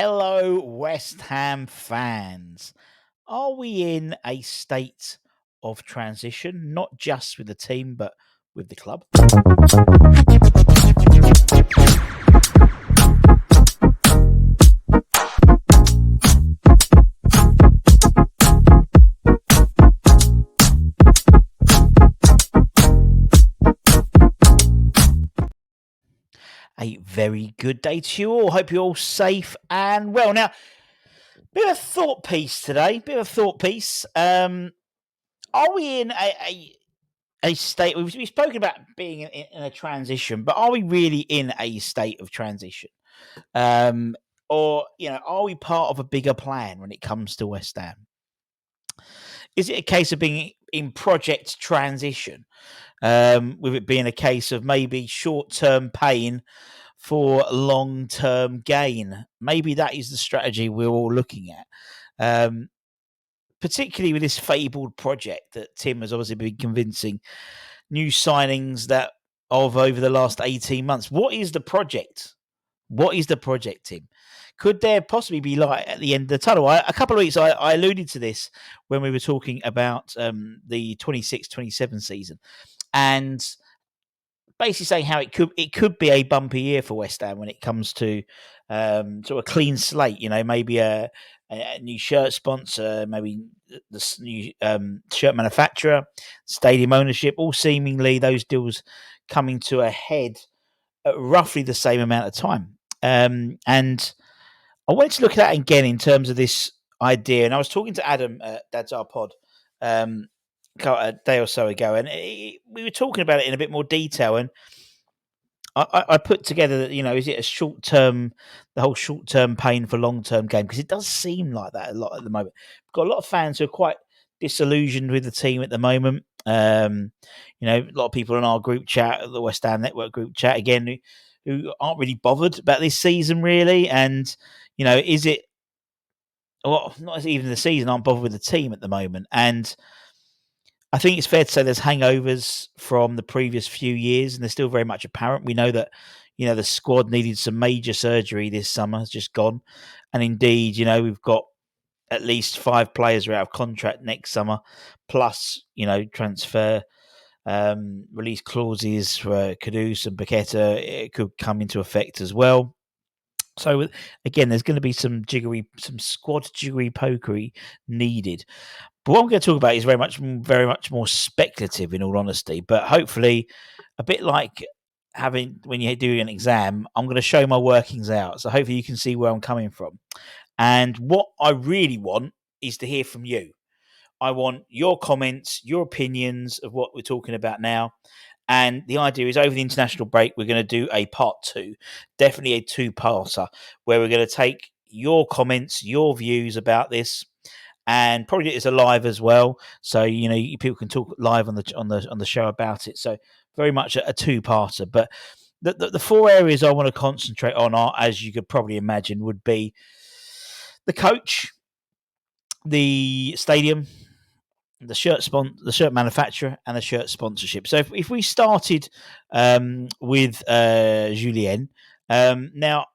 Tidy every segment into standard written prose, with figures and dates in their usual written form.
Hello, West Ham fans. Are we in a state of transition, not just with the team, but with the club? A very good day to you all. Hope you're all safe and well. Now, bit of a thought piece today. Are we in a state? We've spoken about being in a transition, but are we really in a state of transition? Or are we part of a bigger plan when it comes to West Ham? Is it a case of being in project transition, with it being a case of maybe short-term pain for long-term gain? Maybe that is the strategy we're all looking at, particularly with this fabled project that Tim has obviously been convincing new signings that of over the last 18 months. What is the project? What is the project, Tim? Could there possibly be light at the end of the tunnel? A couple of weeks, I alluded to this when we were talking about the 26-27 season, and basically saying how it could be a bumpy year for West Ham when it comes to sort of a clean slate. Maybe a new shirt sponsor, maybe the new shirt manufacturer, stadium ownership, all seemingly those deals coming to a head at roughly the same amount of time. And I wanted to look at that again in terms of this idea. And I was talking to Adam at Dad's Our Pod a day or so ago, and we were talking about it in a bit more detail. And I put together that, is it the whole short term pain for long term gain? Because it does seem like that a lot at the moment. We've got a lot of fans who are quite disillusioned with the team at the moment. A lot of people in our group chat, the West Ham Network group chat, again, who aren't really bothered about this season, really. And, is it, well, not even the season, aren't bothered with the team at the moment. And I think it's fair to say there's hangovers from the previous few years, and they're still very much apparent. We know that, the squad needed some major surgery this summer, has just gone. And indeed, we've got at least 5 players who are out of contract next summer, plus, transfer release clauses for Kudus and Paqueta. It could come into effect as well. So again, there's going to be some squad jiggery pokery needed. But what I'm going to talk about is very much more speculative, in all honesty. But hopefully, a bit like when you do an exam, I'm going to show my workings out. So hopefully, you can see where I'm coming from. And what I really want is to hear from you. I want your comments, your opinions of what we're talking about now. And the idea is, over the international break, we're going to do a part 2, definitely a 2-parter, where we're going to take your comments, your views about this, and probably do it as a live as well. So people can talk live on the show about it. So very much a 2-parter. But the 4 areas I want to concentrate on are, as you could probably imagine, would be the coach, the stadium, the shirt manufacturer, and the shirt sponsorship. So if we started with Julien, now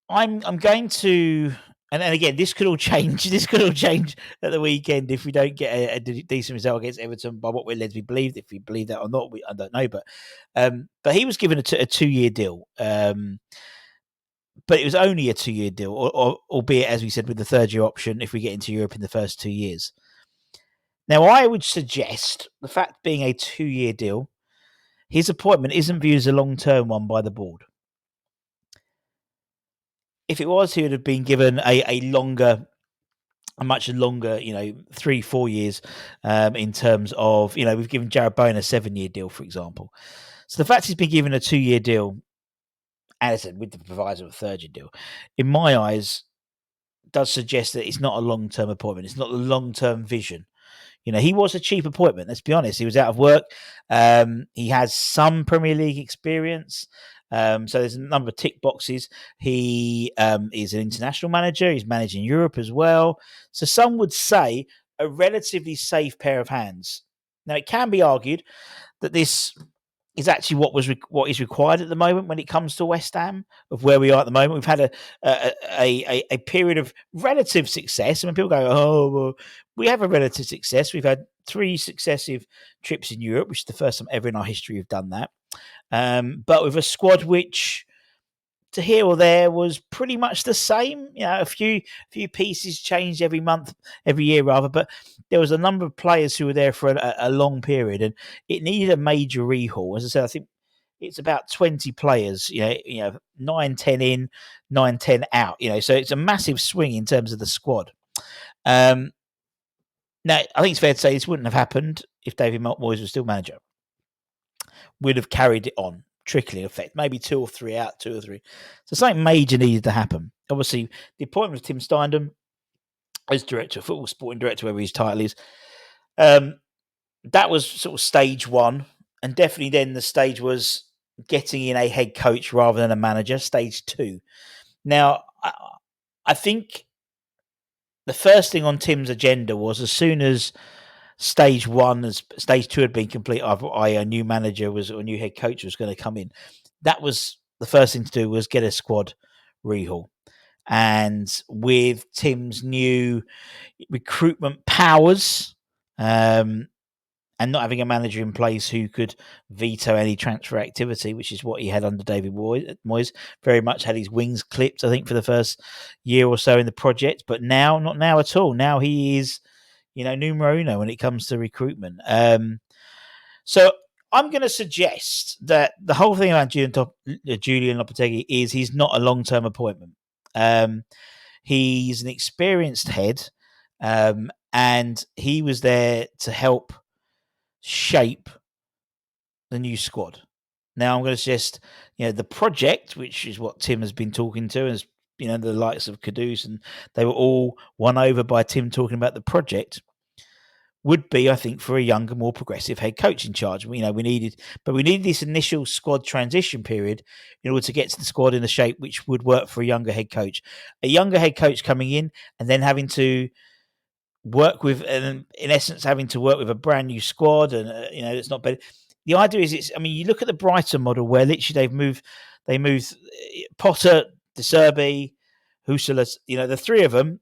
I'm going to, and again, this could all change. This could all change at the weekend if we don't get a decent result against Everton, by what we're led to be believed. If we believe that or not, I don't know. But he was given a 2-year deal. But it was only a 2-year deal, albeit, as we said, with the 3rd-year option if we get into Europe in the first 2 years. Now, I would suggest, the fact being a 2-year deal, his appointment isn't viewed as a long-term one by the board. If it was, he would have been given a much longer, 3-4 years, in terms of, we've given Jarrod Bowen a 7-year deal, for example. So the fact he's been given a 2-year deal, as I said, with the proviso of a 3rd-year deal, in my eyes, does suggest that it's not a long-term appointment. It's not a long-term vision. He was a cheap appointment. Let's be honest. He was out of work. He has some Premier League experience. So there's a number of tick boxes. He is an international manager. He's managing Europe as well. So some would say a relatively safe pair of hands. Now, it can be argued that this is actually what is required at the moment when it comes to West Ham, of where we are at the moment. We've had a period of relative success. And when people go, oh, well, we have a relative success. We've had 3 successive trips in Europe, which is the first time ever in our history we've done that. But with a squad which, to here or there, was pretty much the same. You know, a few pieces changed every year rather, but there was a number of players who were there for a long period, and it needed a major rehaul. As I said, I think it's about 20 players. You know, 9, 10 in, 9, 10 out. You know, so it's a massive swing in terms of the squad. Now, I think it's fair to say this wouldn't have happened if David Moyes was still manager. Would have carried it on, trickling effect, maybe 2 or 3 out, 2 or 3. So something major needed to happen. Obviously, the appointment of Tim Steindem as director of football, sporting director, whatever his title is, that was sort of stage 1, and definitely then the stage was getting in a head coach rather than a manager, stage 2. Now, I think the first thing on Tim's agenda was, as soon as stage 1, as stage 2 had been complete, i.e. a new manager or a new head coach was going to come in, that was the first thing to do, was get a squad rehaul. And with Tim's new recruitment powers, and not having a manager in place who could veto any transfer activity, which is what he had under David Moyes, very much had his wings clipped, I think, for the first year or so in the project. But now, not now at all. Now he is, numero uno when it comes to recruitment. So I'm going to suggest that the whole thing about Julian Lopetegui is he's not a long-term appointment. He's an experienced head, and he was there to help shape the new squad. Now I'm going to suggest, the project, which is what Tim has been talking to, as the likes of Kudus, and they were all won over by Tim talking about the project, would be, I think, for a younger, more progressive head coach in charge. We needed this initial squad transition period in order to get to the squad in the shape which would work for a younger head coach. A younger head coach coming in and then having to work with, and in essence, having to work with a brand new squad, and it's not better. The idea is, you look at the Brighton model where literally they moved Potter, 𝙊𝙉𝙄𝙉𝙄𝙊𝙉, 𝙊𝙉, the 3 of them,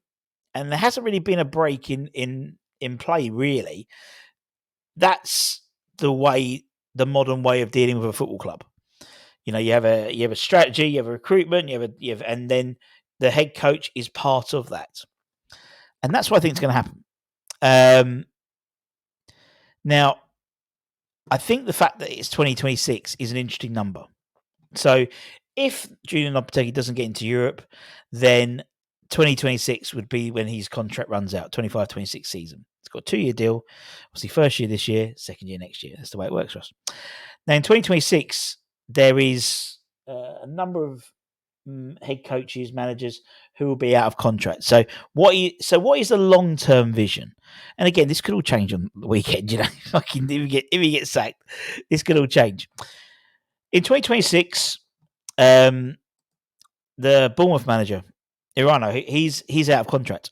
and there hasn't really been a break in play, really. That's the modern way of dealing with a football club. You have a strategy, you have a recruitment, and then the head coach is part of that, and that's what I think is going to happen. Now, I think the fact that it's 2026 is an interesting number. So, if Julian Lopetegui doesn't get into Europe, then 2026 would be when his contract runs out, 25-26 season. It's got a 2-year deal. Obviously, first year this year, second year next year. That's the way it works for us. Now, in 2026, there is a number of head coaches, managers who will be out of contract. So what is the long-term vision? And again, this could all change on the weekend. If he gets sacked, this could all change. In 2026, the Bournemouth manager, Irano, he's out of contract.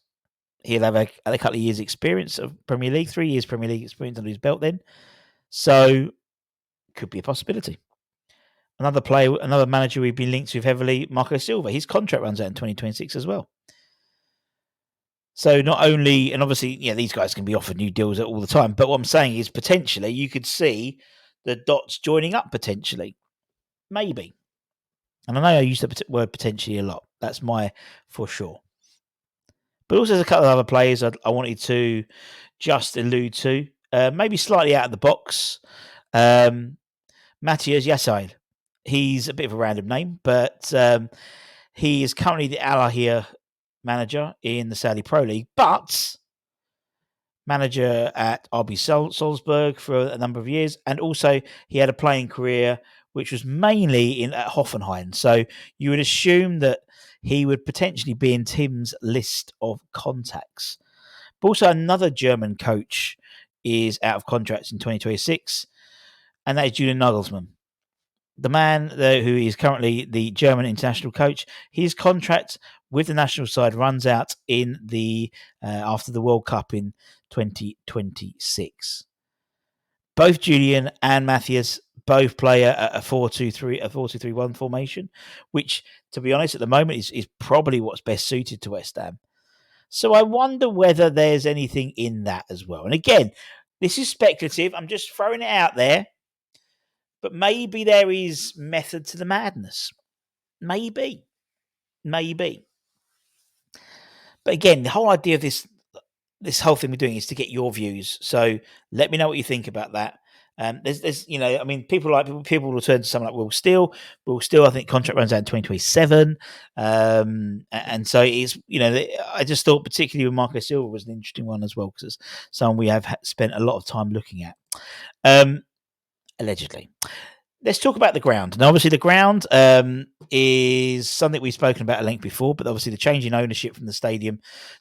He'll have a couple of years' experience of Premier League, 3 years Premier League experience under his belt then. So, could be a possibility. Another manager we've been linked with heavily, Marco Silva. His contract runs out in 2026 as well. So not only, and obviously, these guys can be offered new deals all the time, but what I'm saying is potentially you could see the dots joining up potentially. Maybe. And I know I use the word potentially a lot. That's my for sure. But also there's a couple of other players I wanted to just allude to. Maybe slightly out of the box. 𝙊𝙉𝙄𝙉𝙄𝙊𝙉. He's a bit of a random name, but he is currently the Al Ahly manager in the Saudi Pro League, but manager at RB Salzburg for a number of years. And also he had a playing career which was mainly at Hoffenheim. So you would assume that he would potentially be in Tim's list of contacts. But also another German coach is out of contracts in 2026, and that is Julian Nagelsmann. The man who is currently the German international coach, his contract with the national side runs out in after the World Cup in 2026. Both Julian and Matthias both play a 4-2-3, a 4-2-3-1 formation, which, to be honest, at the moment is probably what's best suited to West Ham. So I wonder whether there's anything in that as well. And again, this is speculative. I'm just throwing it out there. But maybe there is method to the madness. Maybe. But again, the whole idea of this whole thing we're doing is to get your views. So let me know what you think about that. There's I mean, people will turn to someone like Will Steele. Will Steele, I think, contract runs out in 2027, and so it's I just thought particularly with Marco Silva was an interesting one as well because it's someone we have spent a lot of time looking at, allegedly. Let's talk about the ground. Now, obviously, the ground is something we've spoken about at length before, but obviously the change in ownership from the stadium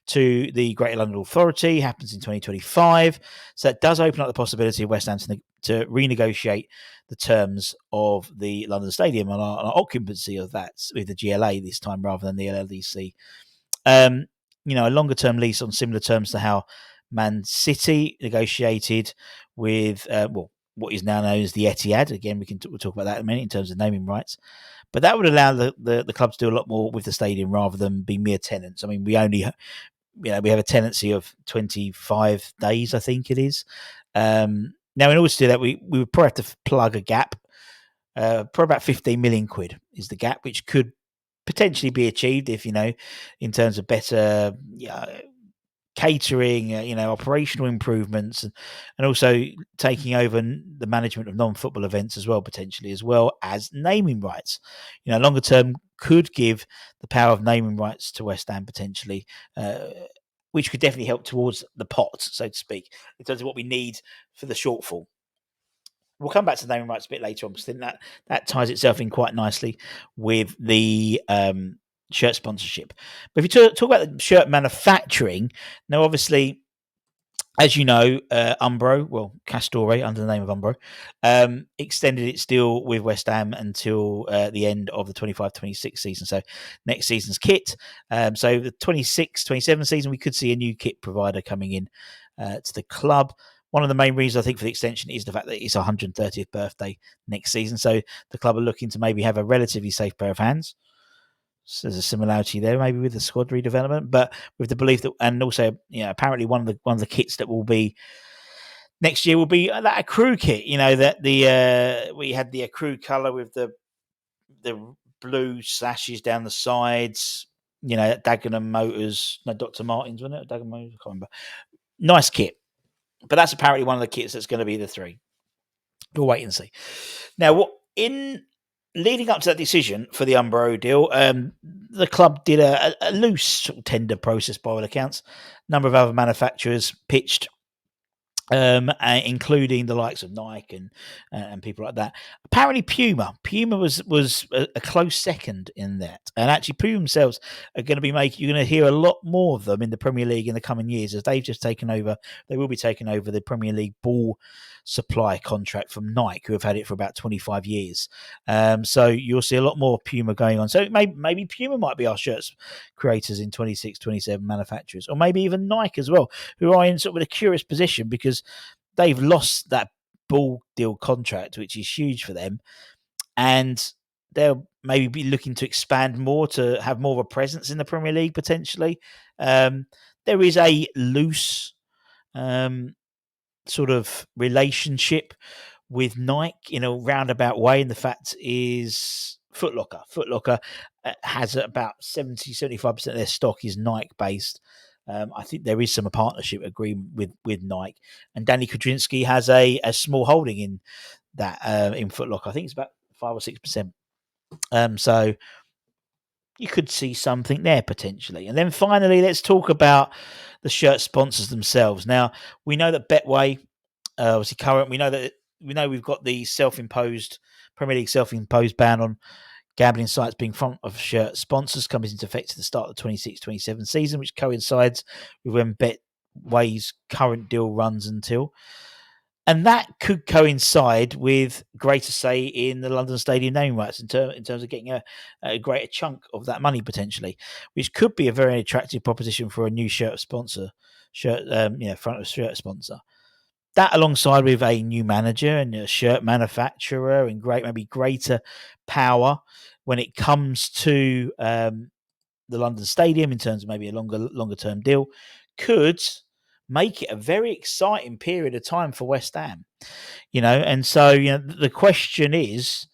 to the Greater London Authority happens in 2025. So that does open up the possibility of West Ham to renegotiate the terms of the London Stadium and our occupancy of that with the GLA this time rather than the LLDC. A longer-term lease on similar terms to how Man City negotiated with, what is now known as the Etihad. Again, we'll talk about that in a minute in terms of naming rights. But that would allow the club to do a lot more with the stadium rather than be mere tenants. I mean, we only, we have a tenancy of 25 days, I think it is. Now, in order to do that, we would probably have to plug a gap. Probably about 15 million quid is the gap, which could potentially be achieved if, in terms of better catering, operational improvements, and also taking over the management of non-football events as well, potentially, as well as naming rights. Longer term could give the power of naming rights to West Ham potentially, which could definitely help towards the pot, so to speak, in terms of what we need for the shortfall. We'll come back to the naming rights a bit later on because I think that ties itself in quite nicely with the shirt sponsorship. But if you talk about the shirt manufacturing, now obviously, as you know, Castore, under the name of Umbro, extended its deal with West Ham until the end of the 25-26 season. So next season's kit. So the 26-27 season, we could see a new kit provider coming in to the club. One of the main reasons I think for the extension is the fact that it's our 130th birthday next season. So the club are looking to maybe have a relatively safe pair of hands. So there's a similarity there, maybe with the squad redevelopment, but with the belief that, and also, apparently one of the kits that will be next year will be that accrue kit. That we had the accrue color with the blue slashes down the sides. Dagenham Motors, no, Dr. Martins, wasn't it? Dagenham Motors, I can't remember. Nice kit, but that's apparently one of the kits that's going to be the three. We'll wait and see. Now, leading up to that decision for the Umbro deal, the club did a loose tender process by all accounts. A number of other manufacturers pitched, including the likes of Nike and people like that. Apparently, Puma was a close second in that, and actually, Puma themselves are going to be you're going to hear a lot more of them in the Premier League in the coming years as they've just taken over. They will be taking over the Premier League ball supply contract from Nike, who have had it for about 25 years. So you'll see a lot more Puma going on. So maybe Puma might be our shirts creators in 26-27 manufacturers, or maybe even Nike as well, who are in sort of a curious position because they've lost that ball deal contract, which is huge for them, and they'll maybe be looking to expand more to have more of a presence in the Premier League potentially. There is a loose sort of relationship with Nike in a roundabout way, and the fact is Foot Locker has about 70-75% of their stock is Nike based. I think there is some partnership agreement with Nike, and Danny Kudrinski has a small holding in that in Foot Locker. I think it's about 5 or 6%. So you could see something there potentially. And then finally, let's talk about the shirt sponsors themselves. Now, we know that Betway, obviously current, we know we've got the Premier League self-imposed ban on gambling sites being front of shirt sponsors comes into effect at the start of the 26-27 season, which coincides with when Betway's current deal runs until. And that could coincide with greater say in the London Stadium naming rights in terms of getting a greater chunk of that money potentially, which could be a very attractive proposition for a new front of shirt sponsor. that alongside with a new manager and a shirt manufacturer and maybe greater power when it comes to the London Stadium in terms of maybe a longer term deal, could make it a very exciting period of time for West Ham. And so the question is,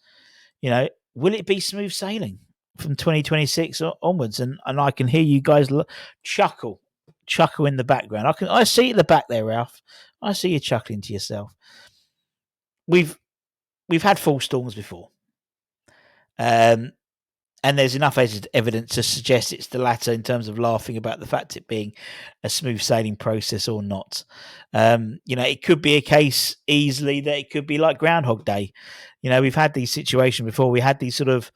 will it be smooth sailing from 2026 onwards? And I can hear you guys chuckle in the background. I see it in the back there, Ralph. I see you chuckling to yourself. We've had false storms before. And there's enough evidence to suggest it's the latter in terms of laughing about the fact it being a smooth sailing process or not. It could be a case easily that it could be like Groundhog Day. We've had these situations before. We had these sort of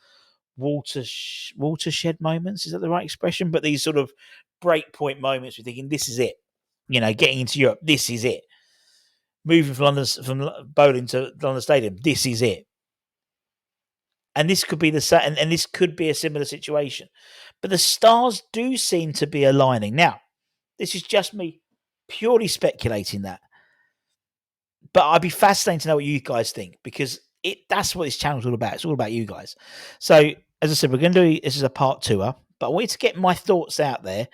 watershed moments. Is that the right expression? But these sort of breakpoint moments, we're thinking, this is it. Getting into Europe, this is it. Moving from Bowling to London Stadium, this is it. And this could be and this could be a similar situation. But the stars do seem to be aligning. Now, this is just me purely speculating that. But I'd be fascinated to know what you guys think, because that's what this channel's all about. It's all about you guys. So, as I said, we're going to do this as a part 2-er, but I wanted to get my thoughts out there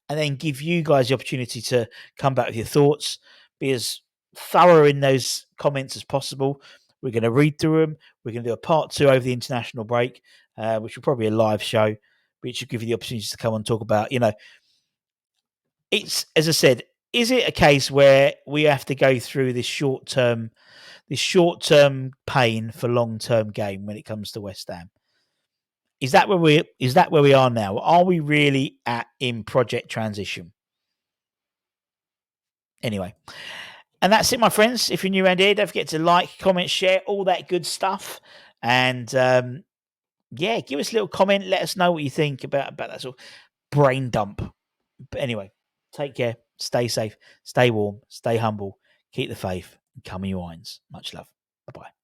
and then give you guys the opportunity to come back with your thoughts, be as thorough in those comments as possible. We're going to read through them. We're going to do a part 2 over the international break, which will probably be a live show, which will give you the opportunity to come and talk about, it's, as I said, is it a case where we have to go through this short-term pain for long-term gain when it comes to West Ham? Is that where we are now? Are we really in project transition? Anyway. And that's it, my friends. If you're new around here, don't forget to like, comment, share, all that good stuff. And give us a little comment. Let us know what you think about that sort of brain dump. But anyway, take care. Stay safe. Stay warm. Stay humble. Keep the faith. And come on, your irons. Much love. Bye-bye.